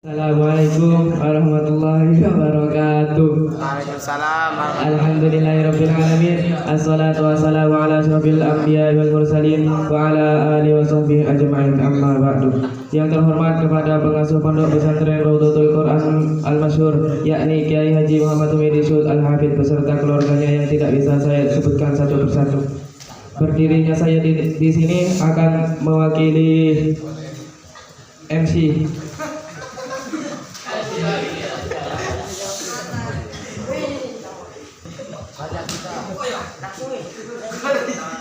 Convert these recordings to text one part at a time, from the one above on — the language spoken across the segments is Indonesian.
Assalamualaikum warahmatullahi wabarakatuh. Waalaikumsalam. Alhamdulillahirabbil alamin. Assalatu wassalamu ala asyrofil anbiya'i wal mursalin wa ala alihi washabbihi ajma'in. Amma ba'du. Yang terhormat kepada pengasuh Pondok Pesantren Raudhatul Quran Al-Masyhur, yakni Kiai Haji Muhammad Humidi Syud Al-Hafidz beserta keluarganya yang tidak bisa saya sebutkan satu persatu. Berdirinya saya di sini akan mewakili MC.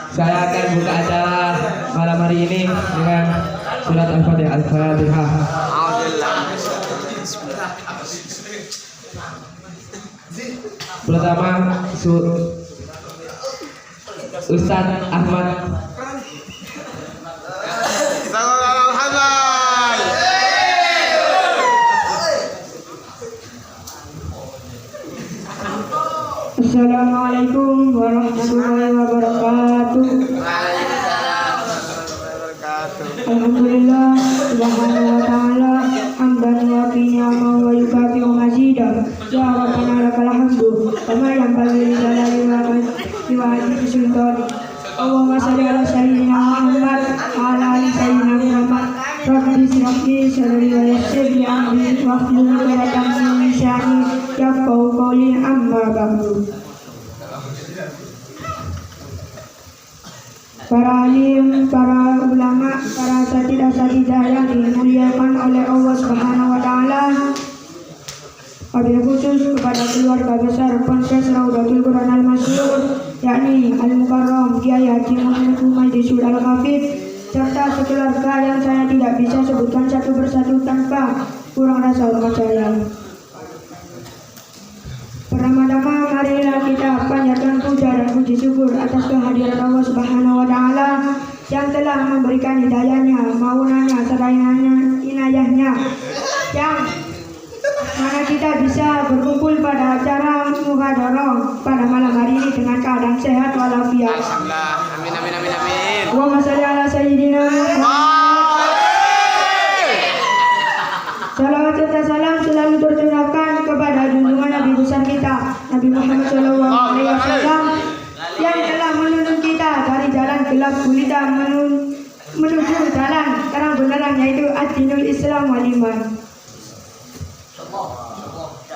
Saya akan buka acara malam hari ini dengan surat Al-Fatihah. Pertama, Ustadz Ahmad. Assalamualaikum warahmatullahi wabarakatuh. Alhamdulillah subhanahu wa ta'ala hamdan wa qiyama wa yukafi wa mazidah. Ya Rabbana lakal hamdu kama yanbaghi li jalali wa wajhi sultani. Allahumma shalli ala sayyidina Muhammad wa ala ali sayyidina Muhammad. Rabbi shrah li sadri wa yassir li amri wahlul 'uqdatam min lisani yafqahu qawli. Amma ba'du. Para alim, para ulama, para asatidah yang dimuliakan oleh Allah Subhanahu wa taala. Wabil khusus kepada keluarga besar Ponpes Raudhatul Quran Al-Masyhur, yakni Al-Mukarram Kiai Haji Muhammad Humidi Syud Al-Hafidz, serta sekeluarga yang saya tidak bisa sebutkan satu persatu tanpa kurang rasa hormat saya. Pertama-tama marilah kita panjatkan puja dan puji syukur atas kehadiran Allah Subhanahu wa taala yang telah memberikan hidayahnya, maunannya, serta inayahnya, yang mana kita bisa berkumpul pada acara muhadarah pada malam hari ini dengan keadaan sehat walafiat. Alhamdulillah. Amin amin amin amin. Allahumma shalli ala sayyidina Muhammad. Salawat serta salam selalu tercurahkan kepada junjungan Nabi besar kita, Nabi Muhammad SAW, yang telah menuntun kita dari jalan gelap gulita menuju jalan terang benerang, yaitu ad-dinul Islam wal iman.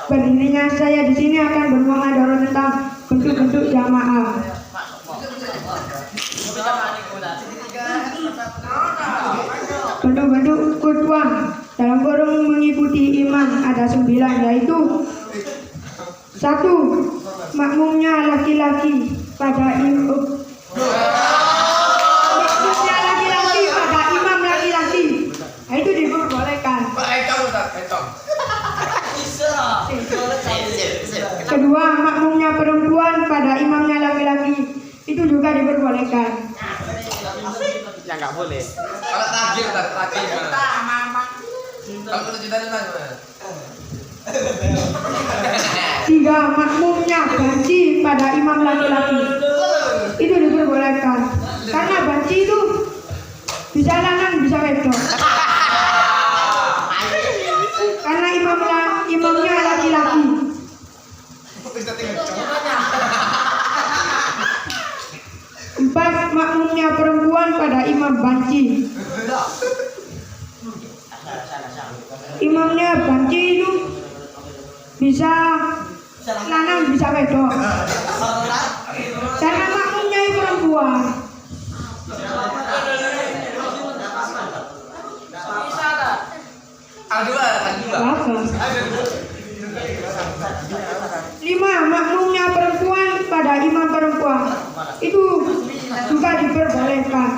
Berdirinya saya di sini akan bermuhadarah tentang bentuk-bentuk jamaah. Bentuk-bentuk khutbah dalam kurung mengikuti imam ada 9, yaitu 1. Makmumnya laki-laki pada imam laki-laki, nah, itu diperbolehkan. Kedua, makmumnya perempuan pada imamnya laki-laki, itu juga diperbolehkan. Ya nggak boleh. Kalau takdir kalau cerita gimana? 3. Makmumnya banci pada imam laki-laki, itu diperbolehkan. Karena banci itu bisa lanang bisa wedok. Karena imamnya laki-laki. 4. Makmumnya perempuan pada imam banci. Imamnya banci itu bisa lanang bisa wedok. Karena makmumnya itu perempuan. Bagus. 5. Makmumnya perempuan pada imam perempuan, itu juga diperbolehkan.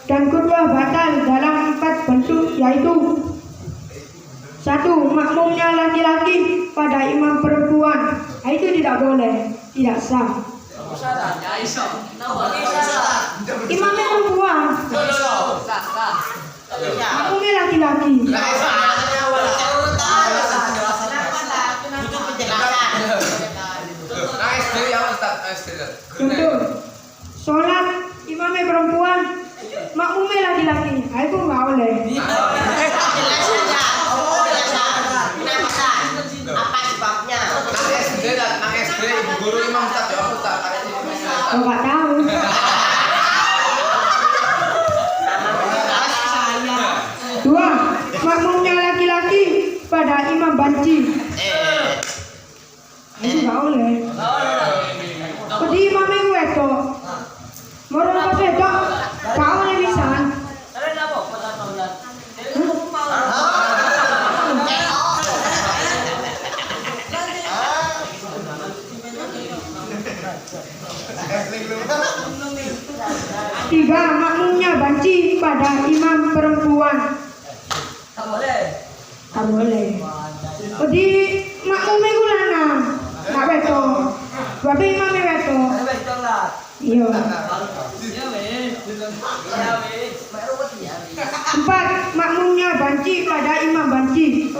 Dan khutbah batal dalam 4 bentuk, yaitu 1. Makmumnya laki-laki pada imam perempuan, itu tidak boleh, tidak sah. Imamnya perempuan, makmumnya laki-laki. Contoh, sholat imamnya perempuan, makmumnya laki-laki. Oh, nggak tahu. Dua, makmumnya laki-laki pada imam banci. Itu nggak boleh. Jadi imamnya gue tuh, mau apa wedok? Kau boleh bisa. Tiga, makmumnya banci pada imam perempuan. Tak boleh. Jadi makmumnya gue lanang, nggak betul. Bapak imamnya betul. Iya. Empat, makmumnya banci pada imam banci.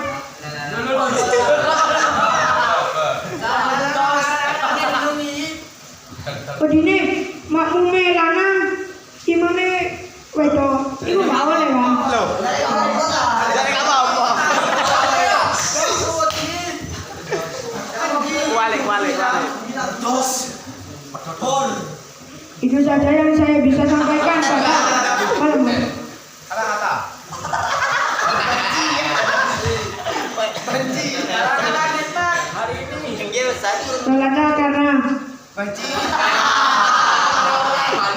Begini, makmumnya lanang, imamnya wedok. Itu nggak boleh kan? Jadi apa? Walik. Itu saja yang saya bisa sampaikan pada malam ini. Kata-kata. Sholatlah karena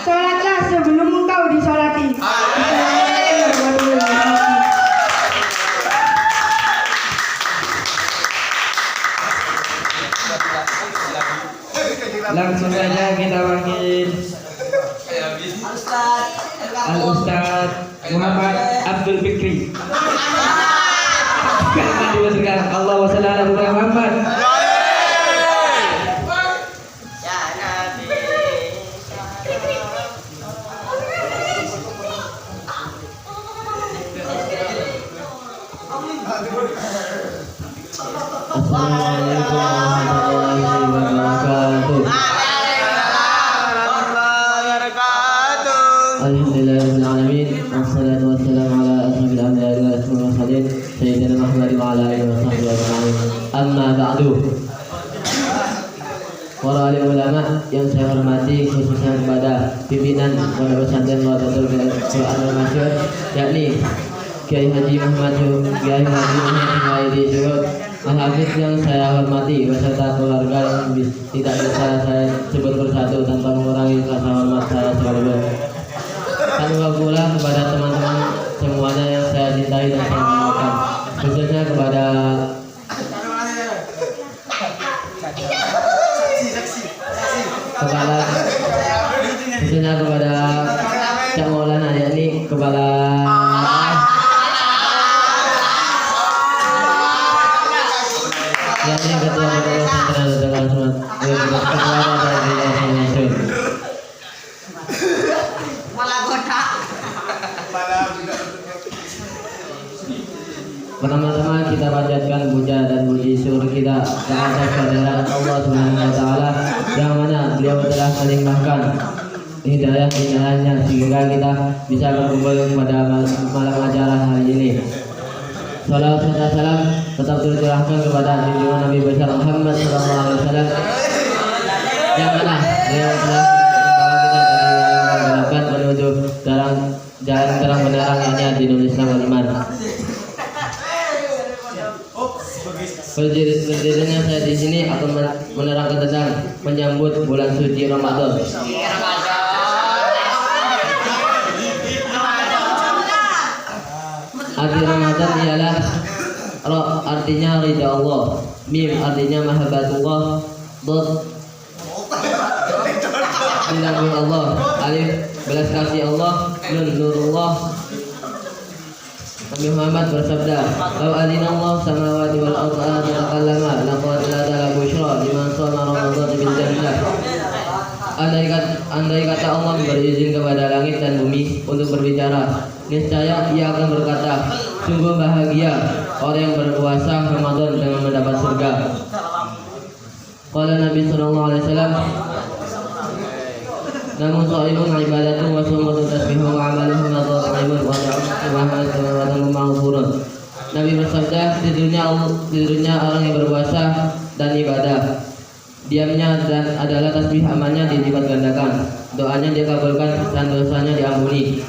sholatlah sebelum engkau disolati. Langsung saja kita panggil Al-Ustaz Muhammad Abdul Fikri. Akan dibacakan Allahumma shalli ala Muhammad. Assalamualaikum warahmatullahi wabarakatuh. Alhamdulillahirabbil alamin wassalatu wassalamu ala asyrofil anbiya'i wal mursalin sayyidina Muhammad wa ala alihi wa sahbihi ajma'in. Amma ba'du. Para alim ulama yang saya hormati, khususnya kepada pimpinan Pondok Pesantren Nahdlatul Quran Al Masyhur, yakni Kiai Haji Muhammad Haidi Syurut Al-Hafiz yang saya hormati beserta keluarga yang tidak bisa saya sebut persatu tanpa mengurangi rasa hormat saya sekaligus. Dan juga pula kepada teman-teman semuanya yang saya cintai dan saya hormatkan, khususnya kepada Cak Maulana, yakni kepada ketua pesantren dengan ketua dari Yayasan. Pertama-tama kita panjatkan puja dan puji syukur kita kepada kehadirat Allah Subhanahu wa taala yang mana beliau telah melimpahkan hidayahnya sehingga kita bisa berkumpul pada malam acara hari ini. Salawat serta salam tetap tercurahkan kepada junjungan Nabi besar Muhammad SAW yang mana beliau telah membawa kita dari kegelapan menuju jalan terang benderang yang dinul Islam wal iman. Berdirinya saya di sini akan menerangkan tentang menyambut bulan suci Ramadan. Arti Ramadan ialah artinya ridha Allah, mim artinya mahabbatullah, dot dilambung Allah, alif belas kasih Allah, nun nurullah. Nabi Muhammad bersabda, "Lau adina Allah samawati wal ardi an yatakallama laqad la busyra liman shoma Ramadan bil jannah." Andai kata Allah berizin kepada langit dan bumi untuk berbicara, niscaya ia akan berkata, sungguh bahagia orang yang berpuasa Ramadan dengan mendapat surga. Qala Nabi sallallahu alaihi wasallam, namun shaimun ibadatun wa sumutun tasbihun wa amaluhum ghaimun wa ta'amun maghfurun. Nabi bersabda, di dunia orang yang berpuasa dan ibadah, Diamnya dan adalah tasbih, amalnya dilipat gandakan, doanya dikabulkan dan dosanya diampuni.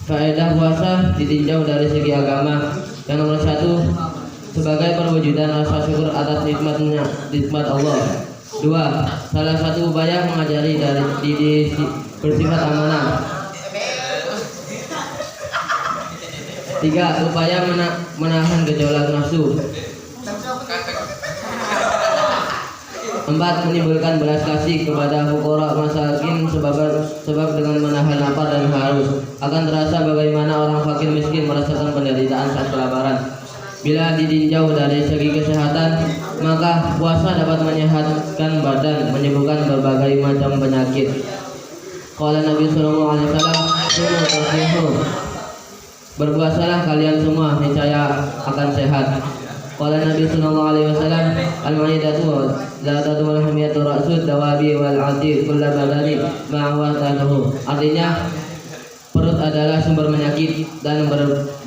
Faedah puasa ditinjau dari segi agama. Yang nomor 1, sebagai perwujudan rasa syukur atas nikmat Allah. 2, salah satu upaya mengajari dari diri bersifat amanah. 3, upaya menahan gejolak nafsu. 4, menimbulkan belas kasih kepada fuqara masakin sebab dengan menahan lapar dan haus akan terasa bagaimana orang fakir miskin merasakan penderitaan saat kelaparan. Bila ditinjau dari segi kesehatan, maka puasa dapat menyehatkan badan, menyembuhkan berbagai macam penyakit. Qala Nabi sallallahu alaihi wasallam, "Sumu tasbihu." Berpuasalah kalian semua, niscaya akan sehat. Qala Nabi sallallahu alaihi wasallam, "Al-ma'idatu la tadul hamiyatu ra'sud dawabi wal 'ati kullu badani ma'awatahu." Artinya, perut adalah sumber penyakit dan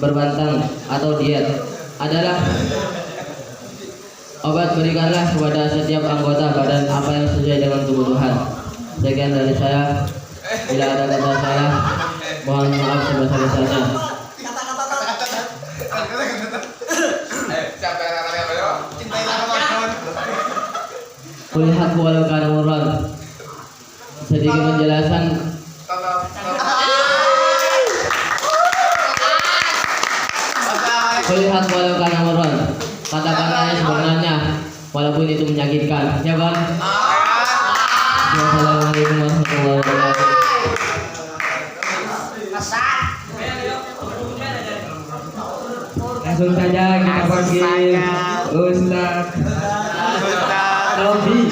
berbantang atau diet adalah obat. Berikanlah kepada setiap anggota badan apa yang sesuai dengan kebutuhan. Sekian dari saya. Bila ada kata salah, mohon maaf sebesar-besarnya. Kulihat walau kana murran. Sedikit penjelasan. Kulihat walau kana murran. Katakanlah sebenarnya walaupun itu menyakitkan. Ya kan? Wassalamualaikum warahmatullahi wabarakatuh. Langsung saja kita panggil Ustaz Robi.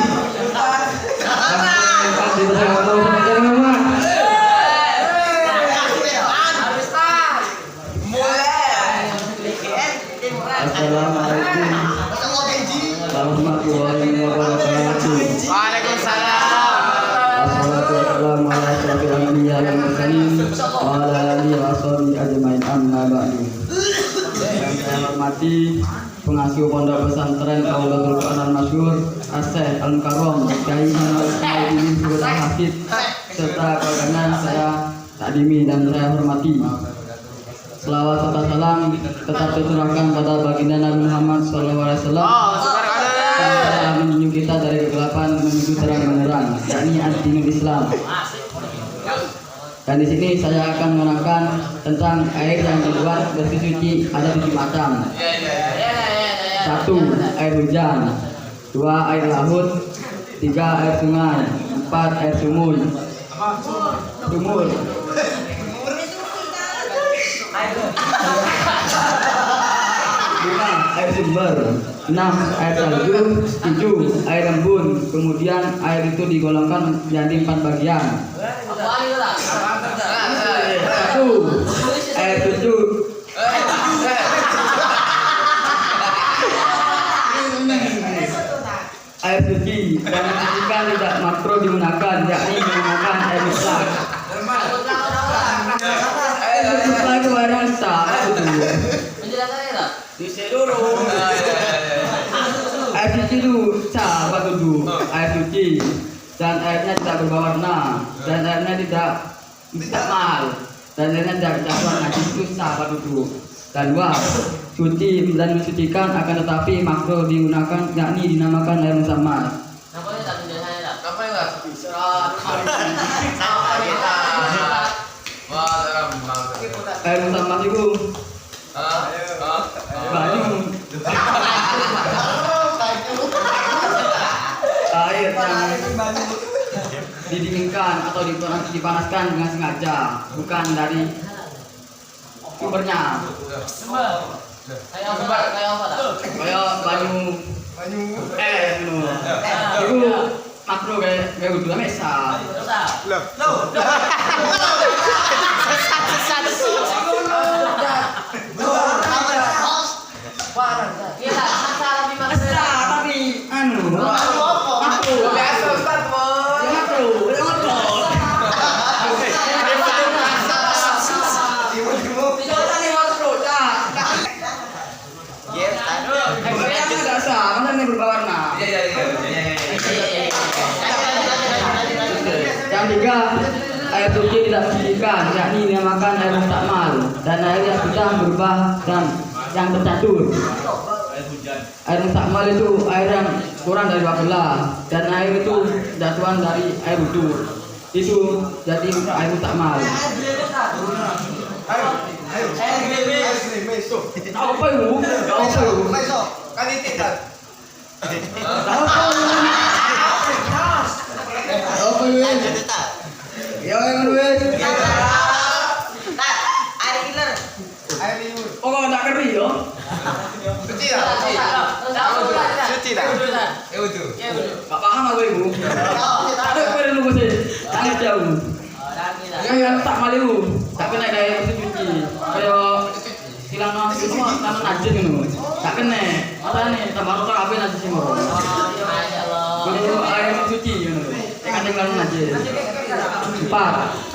Assalamualaikum warahmatullahi wabarakatuh. Waalaikumsalam. Assalatu wassalamu ala asyrofil anbiya wal mursalin wa ala alihi wa sahbihi ajmain, amma ba'du. Yang saya hormati pengasuh Pondok Pesantren Aulatul Quran Al-Masyhur As-Syekh Al-Mukarram Kyai Muhammad Surut Al-Hafidz serta kawanan saya takdimi dan saya hormati. Selawat serta salam tetap tercurahkan pada baginda Nabi Muhammad SAW yang telah menunjuk kita dari kegelapan menuju terang benderang, yakni ad-dinul Islam. Dan di sini saya akan menerangkan tentang air yang dibuat bersih suci ada 7 macam. 1, air hujan. 2, air laut. 3, air sungai. 4, air sumur. 5, air sumber. 6, air salju. 7, air embun. Kemudian air itu digolongkan menjadi 4 bagian. 1, air suci. Air suci dan jika tidak makruh digunakan, yakni menggunakan air mutlak. Air mutlak itu air yang sah. Air suci itu sah, apa tuh? Air suci dan airnya tidak berwarna dan airnya tidak mahal dan airnya tidak warna itu sah, apa tuh? Dan 2, suci dan mensucikan akan tetapi makruh digunakan, yakni dinamakan air musammas. Air musammas itu banyu air yang didinginkan atau dipanaskan dengan sengaja, bukan dari sumbernya. Kayak banyu itu makro kayak udah mesa. Tapi anu berwarna. Yang tiga, air suci tidak mensucikan, yakni dinamakan air mustakmal dan air yang sudah berubah dan yang tercatur. Air mustakmal itu air yang kurang dari 2 gelas dan air itu jatuhan dari air wudhu. Itu jadi air mustakmal. Apa itu? Oh, kau tak keri yo? Gak paham aku ibu. Ada kau dulu sih. Tangan jauh. Ya tak malu. Tak kena gaya mesin cuci. Kayak silang nasi semua tangan najis gitu. Tak kena. Masa nih tambah rotan apa najis semua. Kalau air cuci gitu. Jangan tinggal najis. 4.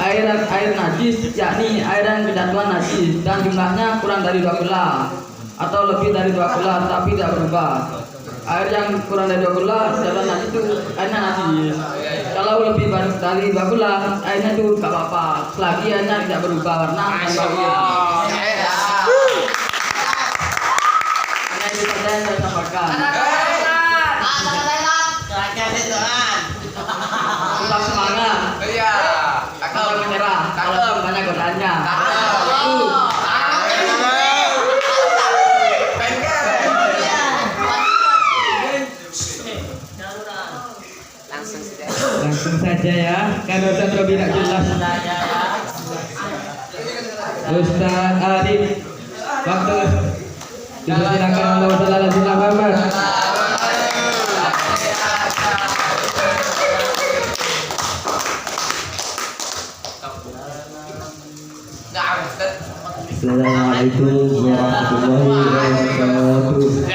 Air najis yakni air yang kedatuan najis dan jumlahnya kurang dari 2 gelas atau lebih dari 2 gelas tapi tidak berubah. Air yang kurang dari 2 gelas adalah najis itu airnya najis. Kalau lebih dari 2 gelas airnya itu gak apa-apa selagi airnya tidak berubah warna dan baunya. Hanya itu saja yang saya sampaikan. Tetap semangat. Kalau menyerah, kalau banyak godaannya. Langsung saja ya, karena Ustaz Robi tidak jelas. Ustaz Arif, waktu dipersilakan Allah Taala Muhammad. Assalamualaikum warahmatullahi wabarakatuh.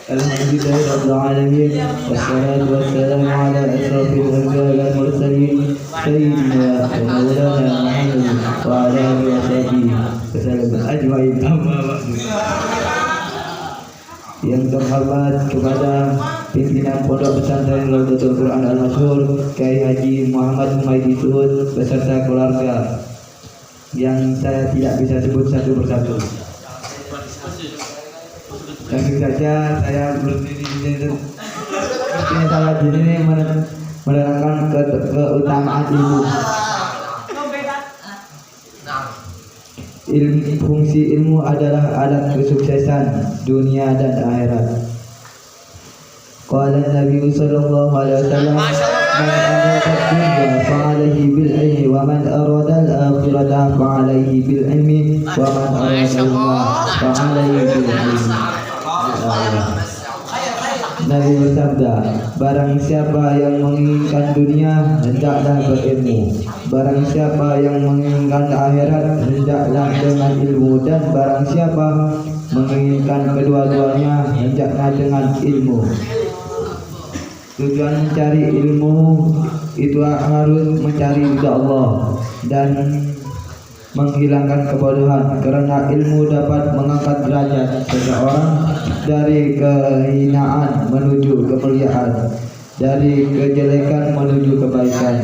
Alhamdulillahirabbil alamin wassalatu wassalamu ala asrofil anbiya'i wal mursalin sayyidina wa maulana Muhammad wa ala alihi wasallam ajmain amma ba'du. Yang terhormat kepada pimpinan Pondok Pesantren Laudatul Quran Al-Masyhur Kiai Haji Muhammad Humaydi Suhud beserta keluarga yang saya tidak bisa sebut satu persatu. Langsung saja saya berdiri salah di sini menerangkan keutamaan ilmu. Fungsi ilmu adalah alat kesuksesan dunia dan akhirat. Qala Nabi sallallahu alaihi wasallam, "Man arada ad-dunya fa'alaihi bil ilmi wa man arada al-akhirata fa'alaihi bil ilmi wa man arada al-maut fa'alaihi bil ilmi." Nabi bersabda, barang siapa yang menginginkan dunia hendaklah berilmu, barang siapa yang menginginkan akhirat hendaklah dengan ilmu, dan barang siapa menginginkan kedua-duanya hendaklah dengan ilmu. Tujuan mencari ilmu itu harus mencari ridha Allah dan menghilangkan kebodohan, karena ilmu dapat mengangkat derajat seseorang dari kehinaan menuju kemuliaan, dari kejelekan menuju kebaikan.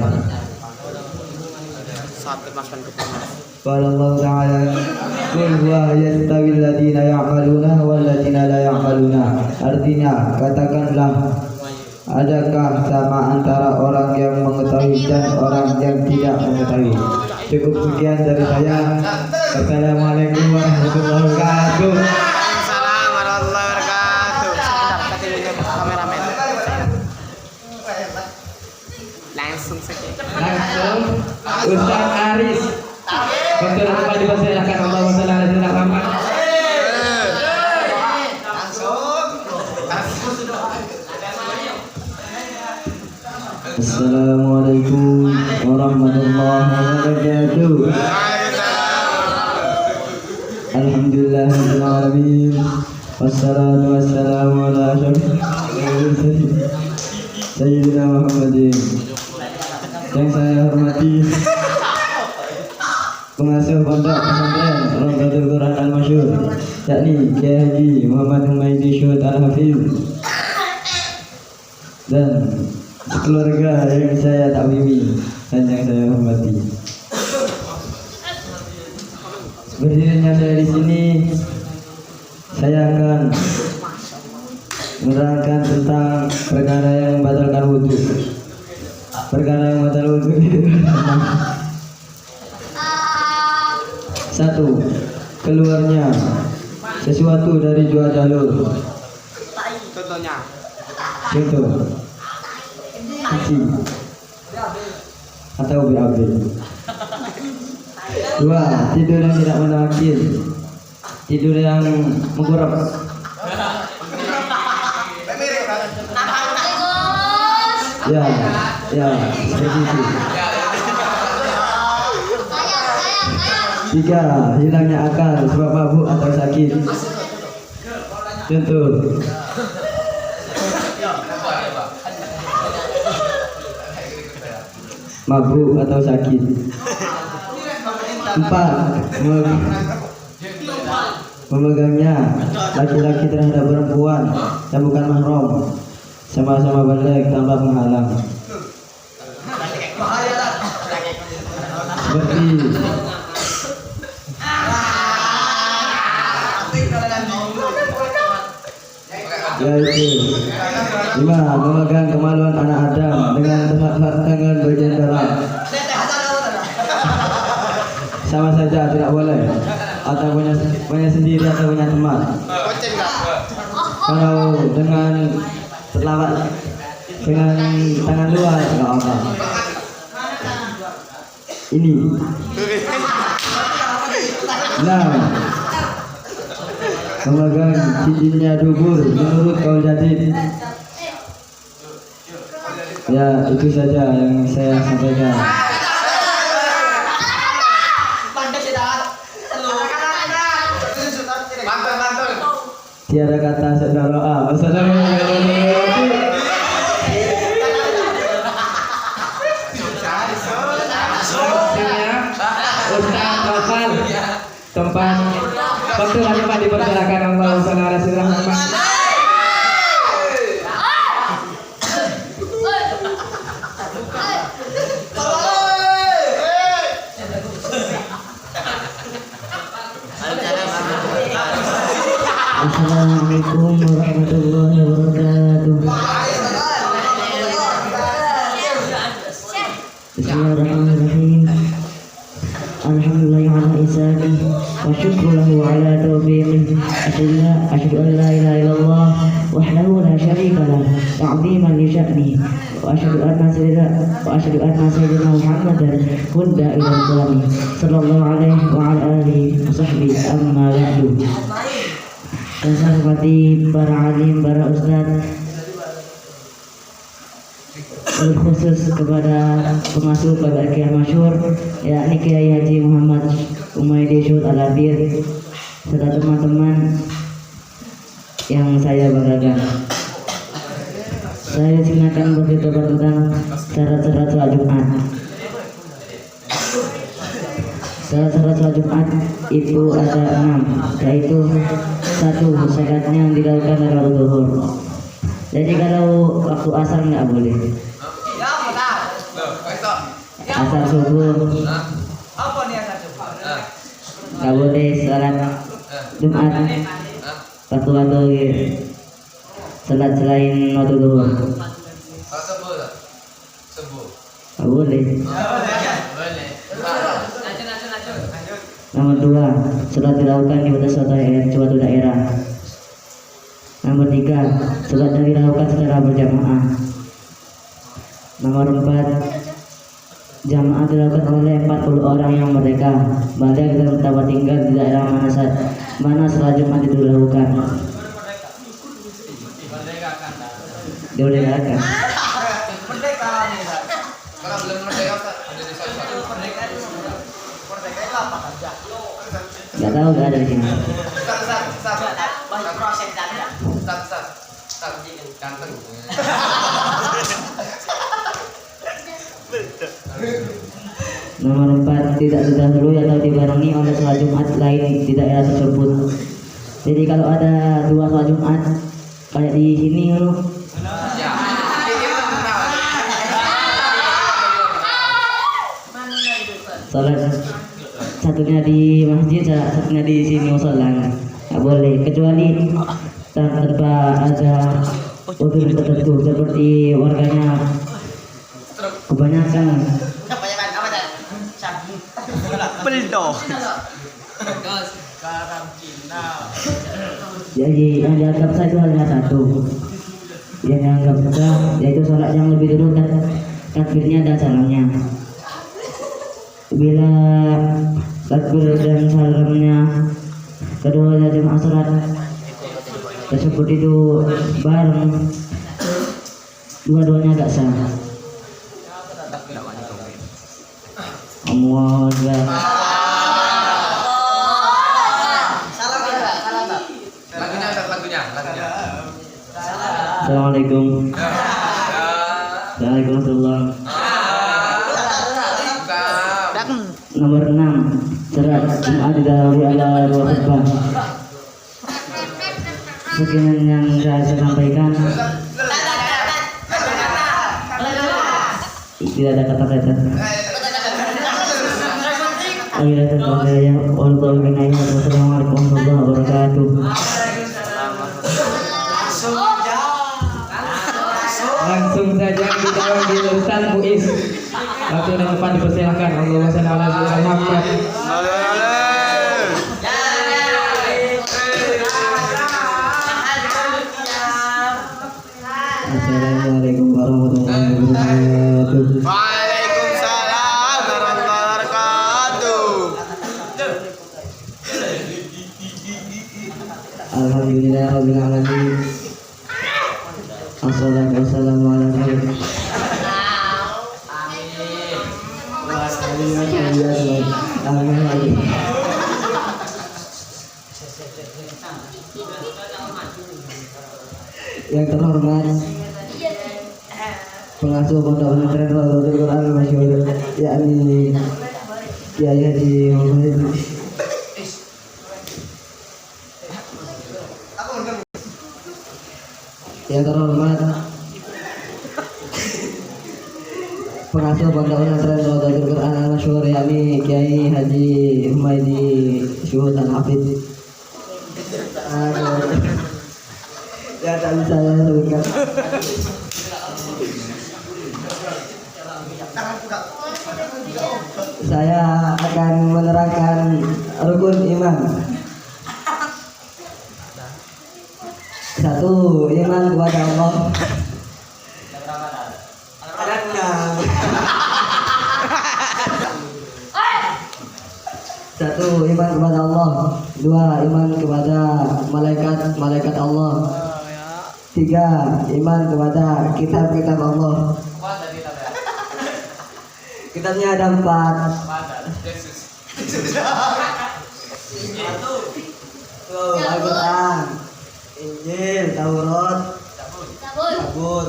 Qala Allah Ta'ala, "Qul huwa yastawil ladzina ya'maluna wal ladzina la ya'maluna." Artinya, katakanlah, adakah sama antara orang yang mengetahui dan orang yang tidak mengetahui? Cukup sekian dari saya. Assalamualaikum warahmatullahi wabarakatuh. Waalaikumsalam warahmatullahi wabarakatuh. Kameramen. Langsung saja. Langsung Ustaz Aris. Betul kembali dipersilakan Allah Taala Muhammad. Assalamualaikum warahmatullahi wabarakatuh. Alhamdulillahirabbil alamin. Wassalatu wassalamu ala asyrofil mursalin Sayyidina Muhammadin. Yang saya hormati pengasuh Pondok Pesantren Laudatul Quran Al-Masyhur, yakni Kiai Haji Muhammad Humaydi Suhud Al-Hafiz, dan keluarga yang saya takwimi dan yang saya hormati. Berdirinya saya di sini, saya akan menerangkan tentang perkara yang membatalkan wudhu. Perkara yang batal wudhu itu satu, keluarnya sesuatu dari dua jalur. Contohnya. Contoh, cuci atau BAB. Dua, tidur yang tidak menakil, tidur yang mengkurap. Ya, seperti itu. Tiga, hilangnya akal sebab mabuk atau sakit. Contoh, mabuk atau sakit. Empat, memegangnya laki-laki terhadap perempuan yang bukan mahram, sama-sama balik tanpa penghalang. Seperti yaitu lima, memegang kemaluan anak Adam dengan terhadap tangan bagian dalam. Sama saja tidak boleh, atau punya sendiri atau punya teman. Kalau dengan terlawat dengan tangan luar nggak apa. Ini. Nah, memegang cincinnya dubur menurut kaul jadid. Ya, itu saja yang saya sampaikan. Tiada kata sedang doa. Wassalamualaikum. Ustaz Nofal, tempat waktu tempat dipersilakan. Allah Subhanahu. Assalamualaikum warahmatullahi wabarakatuh. Bismillahirrahmanirrahim. Alhamdulillah ala ihsanih wa syukru lahu ala taufiqih. Asyhadu an la ilaha illallah wahdahu la syarika lah ta'ziman li sya'ni wa asyhadu anna sayyidina Muhammadan hudda ila al-qalami sallallahu alaihi wa ala alihi wa sahbihi amma ba'du. Dan saya hormati para alim, para ustaz, khusus kepada pengasuh Al-Kiai Masyhur yakni Kiai Haji Muhammad Umaydi Syud Al-Abir serta teman-teman yang saya banggakan. Saya silakan berbicara tentang syarat-syarat sholat Jumat. Syarat-syarat sholat Jumat itu ada 6, yaitu satu, syaratnya yang dilakukan dari waktu zuhur. Jadi kalau waktu asar nggak boleh. Asar subuh nggak boleh. Salat Jumat waktu salat selain waktu zuhur nggak boleh. Nomor 2, salat dilakukan di batas suatu daerah. Nomor 3, salat dilakukan secara berjamaah. Nomor 4, jamaah dilakukan oleh 40 orang yang merdeka, balik dalam tempat tinggal di daerah mana salat Jumat itu dilakukan. Dilegalkan. Kalau belum merdeka ada di sana. Nggak tahu, nggak ada di sini. Ganteng. Nomor 4, tidak didahului atau dibarengi oleh sholat Jumat lain di daerah tersebut. Jadi kalau ada 2 sholat Jumat kayak di sini loh, Ya. Salat satunya di masjid, satunya di sini musola. Nggak boleh, kecuali tanpa ada udur tertentu seperti warganya kebanyakan. Peldo. Jadi yang dianggap sah itu hanya satu. Yang dianggap sah yaitu sholat yang lebih dulu takbirnya dan salamnya. Bila takbir dan salamnya kedua jamaah sholat tersebut itu bareng, dua-duanya gak sah. Allahu Akbar. Lagunya. Assalamualaikum. Waalaikumsalam warahmatullahi. Nomor 6 surat Jumat didahului ala dua khutbah. Sekian yang saya sampaikan. Tidak ada kata-kata. Wassalamualaikum warahmatullahi wabarakatuh. Langsung saja dijawab di Ustaz Muiz. Waktu yang depan dipersilakan. Allahumma shalli ala sayyidina Muhammad. Assalamualaikum warahmatullahi wabarakatuh. Waalaikumsalam warahmatullahi wabarakatuh. Alhamdulillah rabbil alamin. Assalatu wassalamu ala rasulillah. Amin. Yang terhormat pengasuh Pondok Pesantren Raudhatul Quran Masyhur, yakni Kiai Haji Muhammad. Yang terhormat pengasuh Pondok Pesantren Raudhatul Quran Masyhur, yakni Kiai Haji Humaydi Syuhud Al-Hafidz. Ya tak bisa saya sebutkan. Saya akan menerangkan rukun iman. 1. Iman kepada Allah. 1. Iman kepada Allah. 2. Iman kepada malaikat Allah. 3. Iman kepada kitab-kitab Allah. Kitabnya ada 4. Al-Quran, Injil, Taurat, Zabur.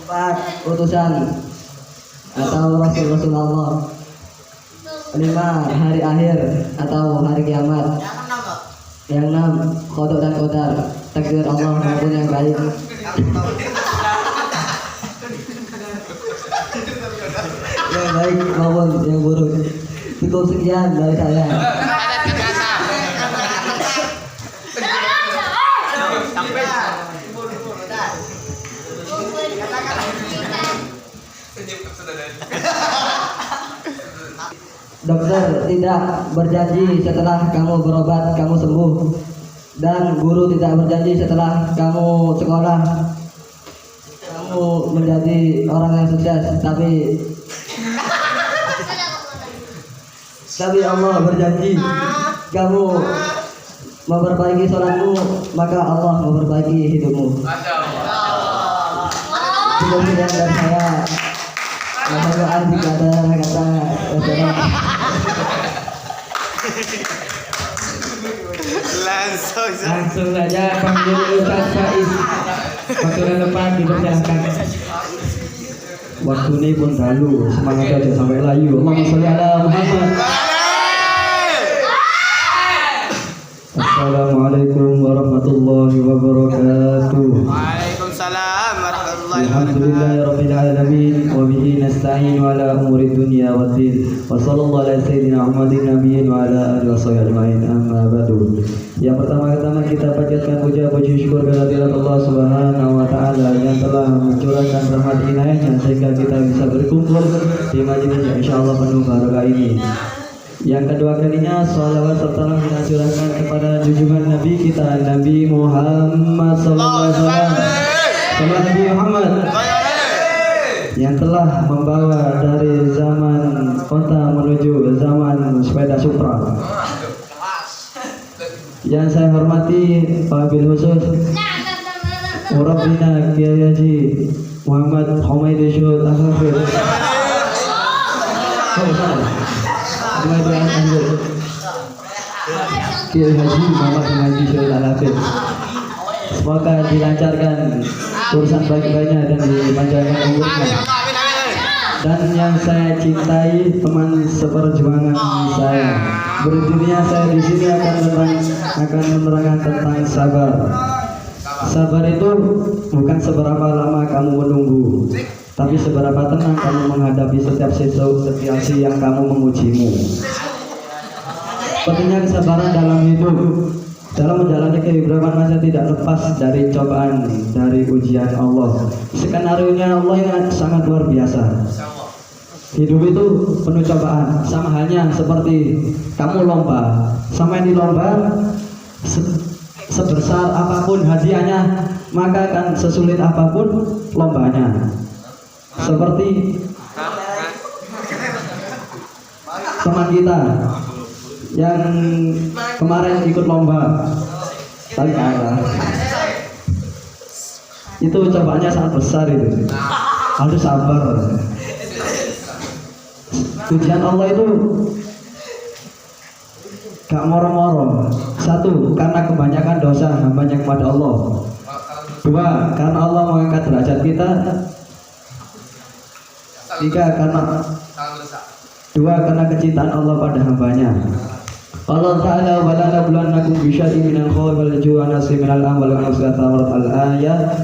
4. Utusan atau Rasul Allah. 5. Hari akhir atau hari kiamat. Yang 6. Qada dan qadar, takdir Allah maupun yang baik. Yang baik maupun yang buruk. Cukup sekian dari saya. Dokter tidak berjanji setelah kamu berobat kamu sembuh, dan guru tidak berjanji setelah kamu sekolah kamu menjadi orang yang sukses, tapi Allah berjanji kamu memperbaiki sholatmu maka Allah memperbaiki hidupmu. Sekian dari saya. Mohon maaf jika ada kata Langsung saja panggil Ustaz Faiz. Waktu yang depan dipersilakan. Waktu ini pun dalu, semangat aja sampai layu. Allahumma sholli ala Muhammad. Assalamualaikum warahmatullahi wabarakatuh. Waalaikumsalam Waalaikumsalam warahmatullahi الحمد wabarakatuh. لله رب العالمين وبه نستعين على أمور الدنيا والدين وصلى الله على سيدنا محمد النبي وعلى آله وصحبه أجمعين أما بعد. Yang pertama-tama kita panjatkan puja-puji syukur kehadirat Allah Subhanahu wa taala yang telah mencurahkan rahmat inayahnya sehingga kita bisa berkumpul di majelis yang insyaallah penuh barokah ini. Yang kedua kalinya salawat serta salam kita curahkan kepada junjungan Nabi kita Nabi Muhammad sallallahu alaihi wasallam. Sallallahu Nabi Muhammad yang telah membawa dari zaman kota menuju zaman sepeda Supra. Yang saya hormati wabil khusus Murabbina Kiai Haji Muhammad Humaidi Syuhud Al-Hafidh. Kiai Haji Muhammad Humaidi Syuhud Al-Hafidh. Semoga dilancarkan urusan baik-baiknya dan dipanjangkan umurnya. Dan yang saya cintai teman seperjuangan saya. Berikutnya saya di sini akan menerangkan tentang sabar. Sabar itu bukan seberapa lama kamu menunggu, tapi seberapa tenang kamu menghadapi setiap situasi yang kamu mengujimu. Pentingnya kesabaran dalam hidup. Dalam menjalani kehidupan masa tidak lepas dari cobaan, dari ujian Allah. Skenario-nya Allah yang sangat luar biasa. Hidup itu penuh cobaan, sama halnya seperti kamu lomba. Sama yang di lomba, sebesar apapun hadiahnya, maka akan sesulit apapun lombanya. Seperti teman kita yang kemarin ikut lomba tapi kalah. Itu cobaannya sangat besar itu. Harus sabar. Ujian Allah itu gak moro-moro. Satu, karena kebanyakan dosa hambanya kepada Allah. Dua, karena Allah mengangkat derajat kita. Tiga, karena kecintaan Allah pada hambanya. Allah Ta'ala wala nabluwannakum bisyai'in minal khawfi wal ju'i wa naqsin minal amwali wal anfusi al-ayat.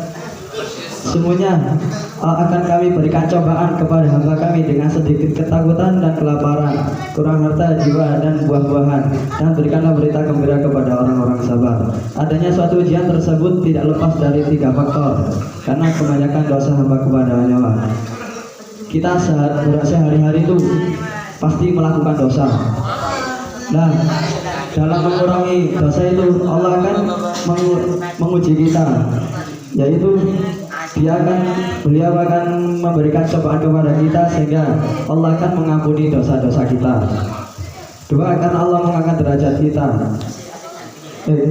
Semuanya akan kami berikan cobaan kepada hamba kami dengan sedikit ketakutan dan kelaparan, kurang harta, jiwa dan buah-buahan, dan berikanlah berita gembira kepada orang-orang sabar. Adanya suatu ujian tersebut tidak lepas dari tiga faktor, karena kebanyakan dosa hamba kepada Allah. Kita sehari-hari itu pasti melakukan dosa. Nah, dalam mengurangi dosa itu Allah akan menguji kita, yaitu beliau akan memberikan cobaan kepada kita sehingga Allah akan mengampuni dosa-dosa kita. Dua, karena Allah mengangkat derajat kita.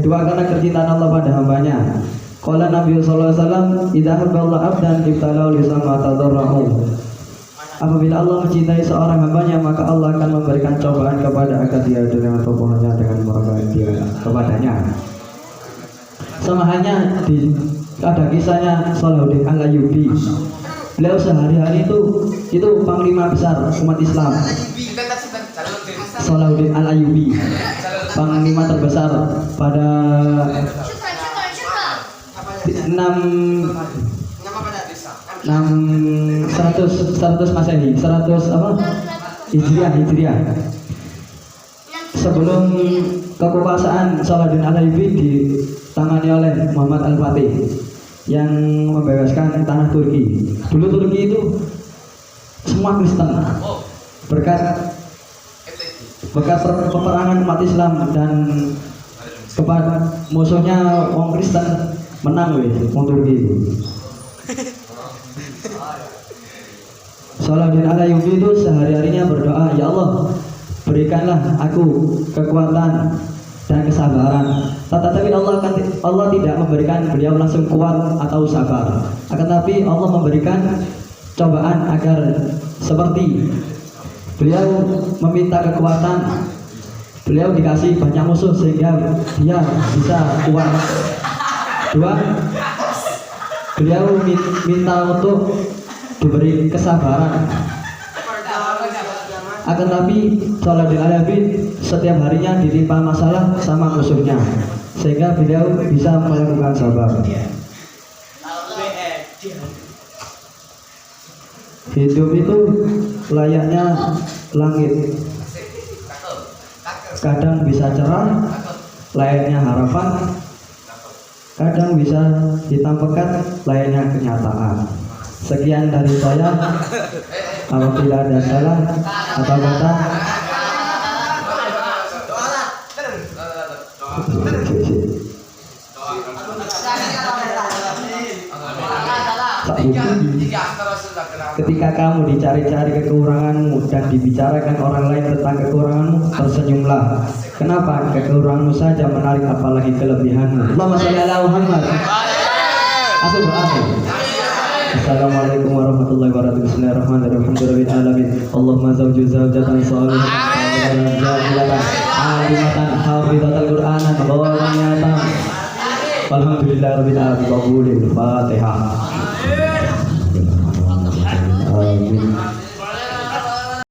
Dua, karena kecintaan Allah pada hambanya. Qala Nabi sallallahu alaihi wasallam, "Idza habballahu 'abdan ibtalahu lisama tadarruhu." Apabila Allah mencintai seorang hambanya, maka Allah akan memberikan cobaan kepada agar dia dengan tokohnya dengan merawat dia kepadanya. Sama halnya ada kisahnya Salahuddin Al-Ayyubi. Beliau sehari-hari itu panglima besar umat Islam. Salahuddin Al-Ayyubi, panglima terbesar pada 100 Masehi, 100 apa? Hijriah. Sebelum kekuasaan Salahuddin Al-Ayyubi ditangani oleh Muhammad Al-Fatih yang membebaskan tanah Turki. Dulu Turki itu semua Kristen. Berkat peperangan umat Islam dan kepada musuhnya orang Kristen menang wong Turki itu. Salahuddin Al-Ayyubi itu sehari-harinya berdoa, "Ya Allah, berikanlah aku kekuatan dan kesabaran." Tetapi Allah tidak memberikan beliau langsung kuat atau sabar. Akan tapi Allah memberikan cobaan agar seperti beliau meminta kekuatan, beliau dikasih banyak musuh sehingga dia bisa kuat. Dua, beliau minta untuk diberi kesabaran. Akan tapi Salahuddin Al-Ayyubi setiap harinya ditimpa masalah sama musuhnya, sehingga beliau bisa melakukan sabar. Hidup itu layaknya langit. Kadang bisa cerah, layaknya harapan. Kadang bisa hitam pekat, layaknya kenyataan. Sekian dari saya. Apabila ada salah atau kata ketika kamu dicari-cari kekuranganmu dan dibicarakan orang lain tentang kekuranganmu, tersenyumlah. Kenapa? Kekuranganmu saja menarik, apalagi kelebihanmu. Allahumma sholli ala Muhammad. Assalamualaikum warahmatullahi wabarakatuh. Bismillahirrahmanirrahim. Alhamdulillahirabbil alamin. Allahumma zawju zawjatan salihatan jamiatan alimatan hafidhatal qur'anan ghaniyatan. Walhamdulillahirabbil alamin. Fatihah.